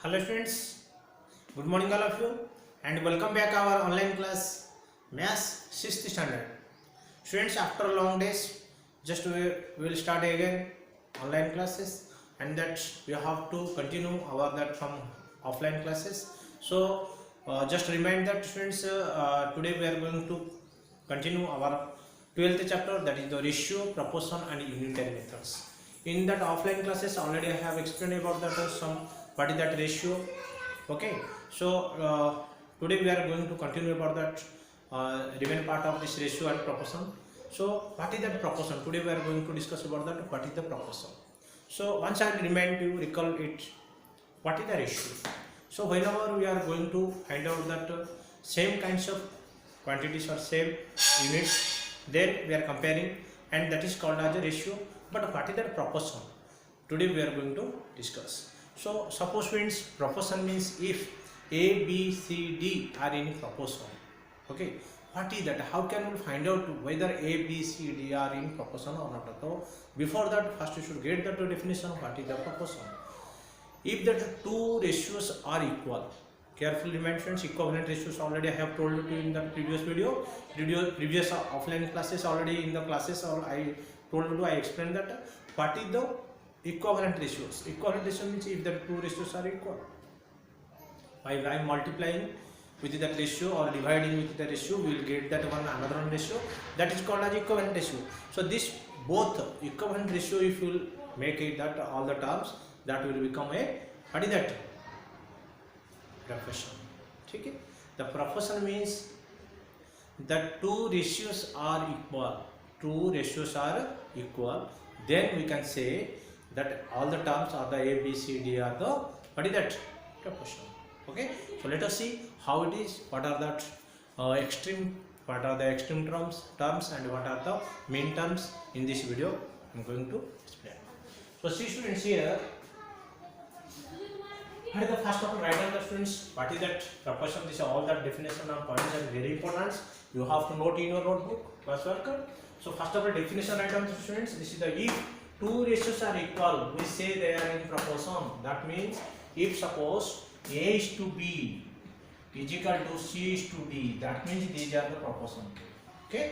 Hello students, good morning all of you and welcome back our online class Maths 6th standard. Students, after long days just we will start again online classes, and that we have to continue our that from offline classes. So just remind that students, today we are going to continue our 12th chapter, that is the ratio, proportion and unitary methods. In that offline classes already I have explained about that some what is that ratio. Okay, so today we are going to continue about that remaining part of this ratio and proportion. So what is that proportion? Today we are going to discuss about that what is the proportion. So once I remind you, recall it, what is the ratio. So whenever we are going to find out that same kinds of quantities or same units, then we are comparing, and that is called as a ratio. But what is that proportion? Today we are going to discuss. So suppose friends, proportion means if A, B, C, D are in proportion. Okay, what is that? How can we find out whether A, B, C, D are in proportion or not? So before that, first you should get the definition of what is the proportion. If the two ratios are equal, carefully mentions equivalent ratios already I have told you in the previous video, previous offline classes, already in the classes, or I told you, I explained that what is the equivalent ratios. Equivalent ratio means if the two ratios are equal. By multiplying with that ratio or dividing with the ratio, we will get that another one ratio, that is called as equivalent ratio. So this both equivalent ratio, if you will make it that all the terms, that will become a, what is that? Proportion. Okay? The proportion means that two ratios are equal. Two ratios are equal. Then we can say that all the terms are the A, B, C, D are the, what is that? Proportion. Okay? So let us see how it is. What are the extreme terms, and what are the mean terms in this video. I am going to explain. So see students, here what is the first of all, write down the students what is that proportion. This is all that definition of points are very important. You have to note in your notebook, classwork. So first of all, definition write down the students. This is the if two ratios are equal, we say they are in proportion. That means if suppose A is to B is equal to C is to D, that means these are the proportion. Okay.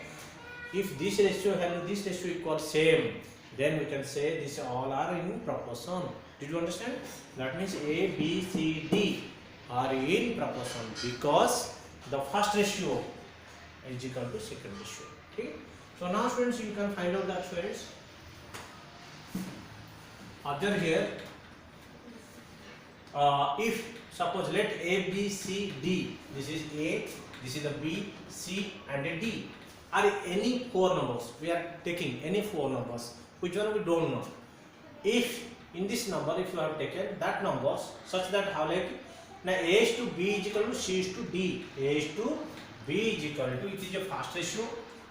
If this ratio value, this ratio equal same, then we can say these all are in proportion. Did you understand? That means A, B, C, D are in proportion because the first ratio is equal to second ratio. Okay. So now students, you can find out that students. Observe here, if suppose let A, B, C, D, this is A, this is the B, C and a D, are any four numbers. We are taking any four numbers, which one we don't know. If in this number, if you have taken that numbers such that how, like now A is to B is equal to C is to D, A is to B is equal to, it is a first ratio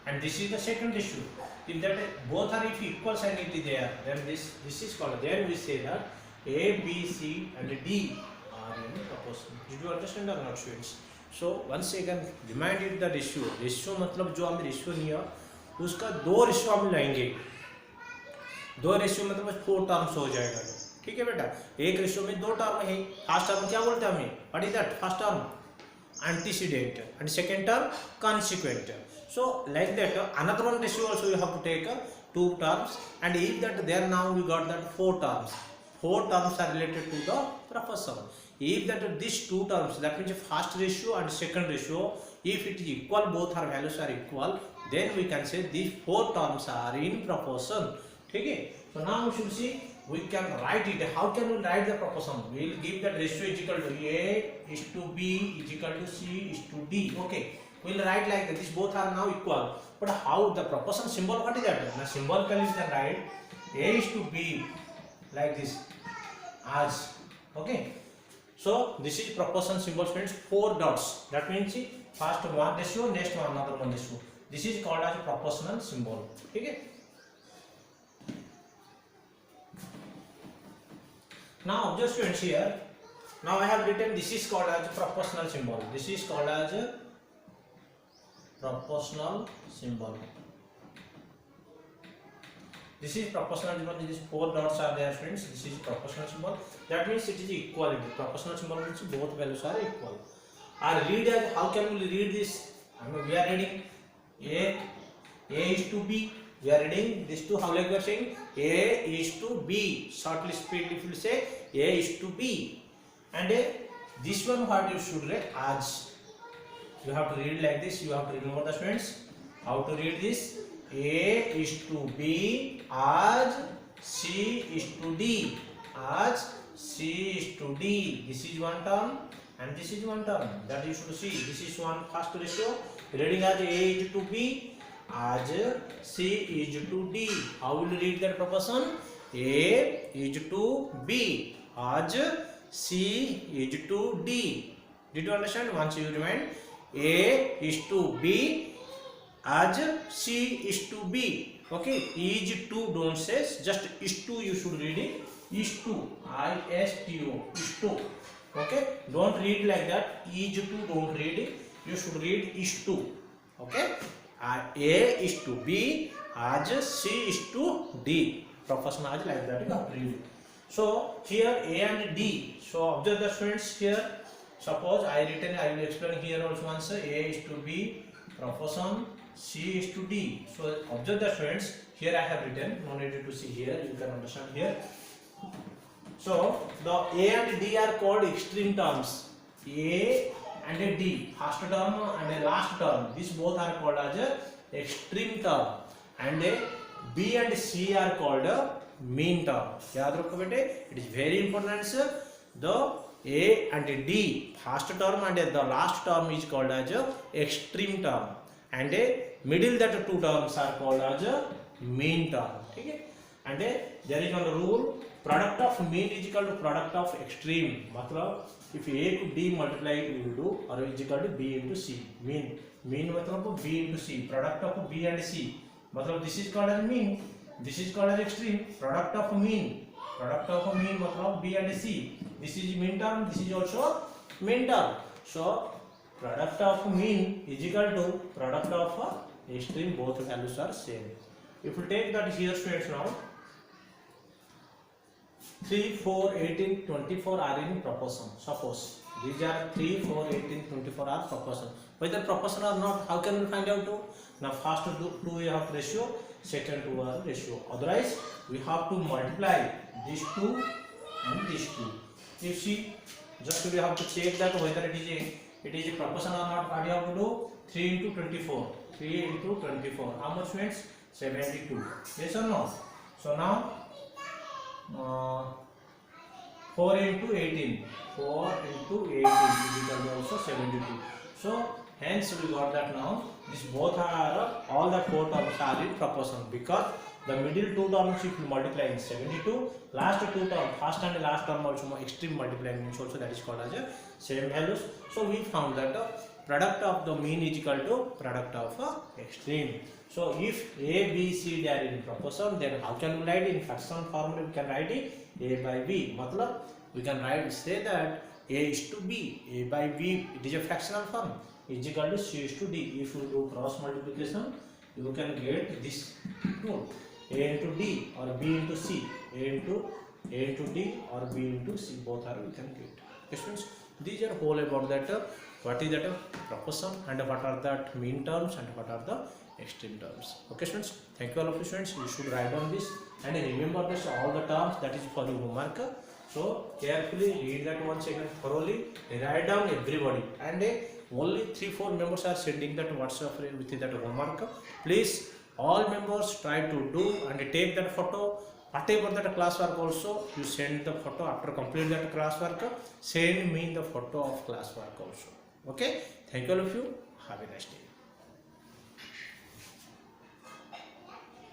and this is the second ratio. If that both are if equal sign it is there, then this is called, then we say that A, B, C and D are in proportion. Did you understand or not students? So once again remind it the ratio. Ratio मतलब जो हम ratio लिया उसका दो ratio हम लेंगे. दो ratio में तो बस 4 टर्म्स हो जाएगा. ठीक है बेटा, एक रेशियो में दो टर्म है. फर्स्ट टर्म क्या बोलते हैं हमें? What is that? First term antecedent and second term consequent. So like that another one ratio also you have to take two terms, and if that there now we got that four terms are related to the proportion. If that these two terms, that means first ratio and second ratio, if it is equal, both our values are equal, then we can say these four terms are in proportion. Okay, so now we should see, we can write it. How can we write the proportion? We will give that ratio is equal to A is to B is equal to C is to D. Okay, we will write like that. These both are now equal. But how the proportion symbol, what is that? Now symbolically we can write A is to B like this as. Okay, so this is proportion symbol students, 4 dots. That means first one ratio, next one another one ratio. This is called as a proportional symbol. Okay. Now observe students here. Now I have written this is called as a proportional symbol. This is called as a proportional symbol. This is proportional symbol. These 4 dots are there, friends. This is proportional symbol. That means it is equality. Proportional symbol means both values are equal. Or read as, how can we read this? We are reading A is to B. We are reading this to, how like we are saying A is to B. Shortly speed if you say A is to B. And this one what you should read as. You have to read like this. You have to remember the students how to read this. A is to B as C is to D. As C is to D. This is one term and this is one term that you should see. This is one first ratio. Reading as A is to B as C is to D. How will you read that proportion? A is to B as C is to D. Did you understand? Once you remind, A is to B as C is to B. Okay, is to don't say, just is to you should read it. Is to, I-S-T-O, is to. Okay, don't read like that. Is to don't read it. You should read is to. Okay, A is to B as C is to D. Proportion as like that you have to read it. So here A and D. So observe the students here. Suppose I will explain here also once. A is to B, proportion C is to D. So observe the students. Here I have written. No need to see here. You can understand here. So the A and D are called extreme terms. A and a D, first term and a last term. These both are called as a extreme term. And a B and C are called a mean term. याद रखो बेटे. It is very important, sir. The A and D, first term and the last term is called as a extreme term. And a middle that two terms are called as a mean term. Okay? And there is one rule. Product of mean is equal to product of extreme. मतलब if A to D multiply we will do, or is equal to B into C. Mean मतलब B into C. Product of B and C. मतलब this is called as mean. This is called as extreme. Product of mean मतलब B and C. This is mean term. This is also mean term. So product of mean is equal to product of extreme. Both values are same. If you take that here students now. 3, 4, 18, 24 are in proportion. Suppose these are 3, 4, 18, 24 are proportion. Whether proportion or not, how can we find out? Now first two we have ratio, second two are ratio. Otherwise we have to multiply these two and these two. You see, just we have to check that whether it is a proportion or not. What you have to do? 3 into 24. 3 into 24. How much means? 72. Yes or no? So now 4 into 18. 4 into 18 is equal to also 72. So hence we got that now. These both are all the four terms are in proportion because the middle two terms if you multiply in 72, last two terms, first and last term also extreme multiplying means also that is called as a same values. So we found that product of the mean is equal to product of extreme. So if A, B, C they are in proportion, then how can we write in fraction form? We can write it A by B. मतलब we can say that A is to B, A by B. It is a fractional form. Is equal to C is to D. If you do cross multiplication, you can get this rule: A into D or B into C. A into D or B into C. Both are we can get. Questions? These are whole about that. What is that proportion and what are that mean terms and what are the extreme terms. Okay students, thank you all of you students. You should write down this and remember this all the terms, that is for your homework. So carefully read that once again thoroughly, write down everybody, and only 3-4 members are sending that WhatsApp with that homework. Please all members try to do and take that photo. Whatever that classwork also, you send the photo after complete that classwork. Send me the photo of classwork also. Okay, thank you all of you. Have a nice day.